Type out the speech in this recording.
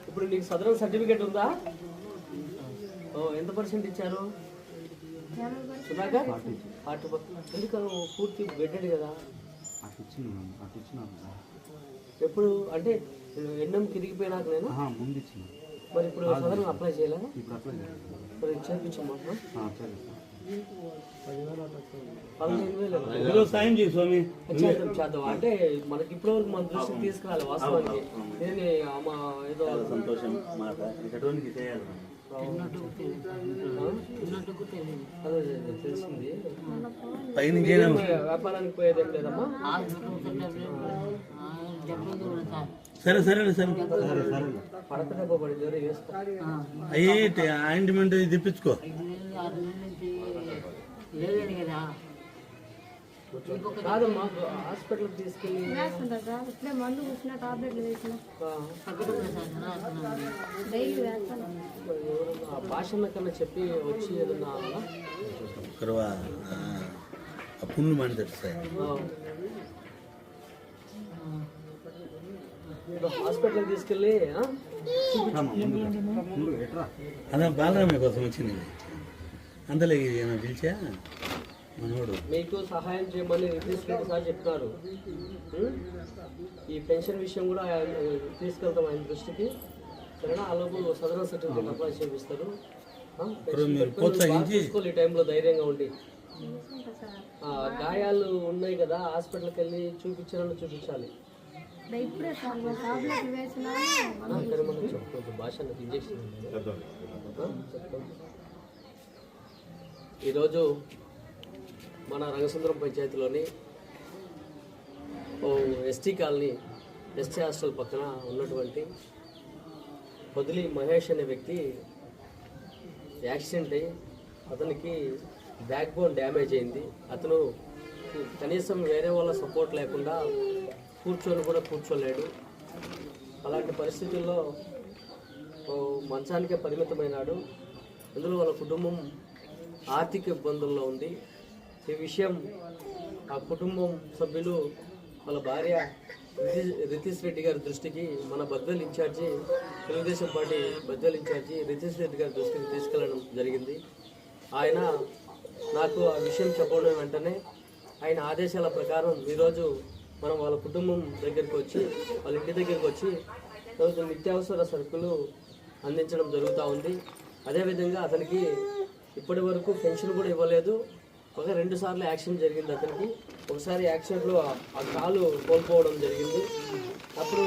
ఇప్పుడు నీకు southern certificate ఉందా? ఎంత పర్సెంట్ ఇచ్చారు సుధాకర్? 40%. ఎందుకు పూర్తి బెడ్డెడ్ కదా? ఎప్పుడు అంటే ఎన్నం తిరిగిపోయినాక నేను ముందు ఇచ్చిన. మరి ఇప్పుడు సదరన్ అప్లై చేయలేదా? ఇప్పుడు అప్లై చేయాలి. మరి చేయించమ్మా. 15,000 సాయం చేయి స్వామి. చేద్దాం అంటే మనకి ఇప్పటి వరకు మన దృష్టికి తీసుకురాలి వాస్తవానికి. నేను ఏదో సంతోషం మాట చేయాలి. అదే తెలిసింది. వ్యాపారానికి పోయేదేం లేదమ్మా. సరే సరే సరే పడక దెబ్బ పడింది వేసుకో. అయ్యే ఆయింట్మెంట్ తెప్పించుకో. కాదమ్మా హాస్పిటల్కి తీసుకెళ్ళి మందు కూర్చున్న టాబ్లెట్లు వేసిన భాషన్న కన్నా చెప్పి వచ్చి ఏదన్నా పుండు మాట్లాడు సార్. హాస్పిటల్కి తీసుకెళ్ళి అదే బాలరామయ్య కోసం వచ్చింది. అంతలే పిలిచా మనోడు మీకు సహాయం చేయమని రితీష్ రెడ్డి సార్ చెప్తారు. ఈ పెన్షన్ విషయం కూడా తీసుకెళ్తాం ఆయన దృష్టికి. సరేనా? అలాగే సదరన్ సర్టిఫికేట్ అప్లై చేపిస్తారు. ఈ టైంలో ధైర్యంగా ఉండి గాయాలు ఉన్నాయి కదా హాస్పిటల్కి వెళ్ళి చూపించాలి. చెప్పుకోవచ్చు భాష ఇంజక్షన్. ఈరోజు మన రంగసుందరం పంచాయతీలోని ఎస్టీ కాలనీ ఎస్టీ హాస్టల్ పక్కన ఉన్నటువంటి పొదిలి మహేష్ అనే వ్యక్తి యాక్సిడెంట్ అయ్యి అతనికి బ్యాక్ బోన్ డ్యామేజ్ అయింది. అతను కనీసం వేరే వాళ్ళ సపోర్ట్ లేకుండా కూర్చోలేడు. అలాంటి పరిస్థితుల్లో మంచానికే పరిమితమైనాడు. అందులో వాళ్ళ కుటుంబం ఆర్థిక ఇబ్బందుల్లో ఉంది. ఈ విషయం ఆ కుటుంబం సభ్యులు వాళ్ళ భార్య రితీష్ రెడ్డి గారి దృష్టికి మన Badvel in charge Telugu Desam party Badvel in charge Ritish Reddy గారి దృష్టికి తీసుకెళ్లడం జరిగింది. ఆయన నాకు ఆ విషయం చెప్పడం వెంటనే ఆయన ఆదేశాల ప్రకారం ఈరోజు మనం వాళ్ళ కుటుంబం దగ్గరికి వచ్చి వాళ్ళ ఇంటి దగ్గరికి వచ్చి రోజు నిత్యావసర సరుకులు అందించడం జరుగుతూ ఉంది. అదేవిధంగా అతనికి ఇప్పటి వరకు పెన్షన్ కూడా ఇవ్వలేదు. 2 సార్లు యాక్సిడెంట్ జరిగింది అతనికి. ఒకసారి యాక్సిడెంట్లో ఆ కాలు కోల్పోవడం జరిగింది. అప్పుడు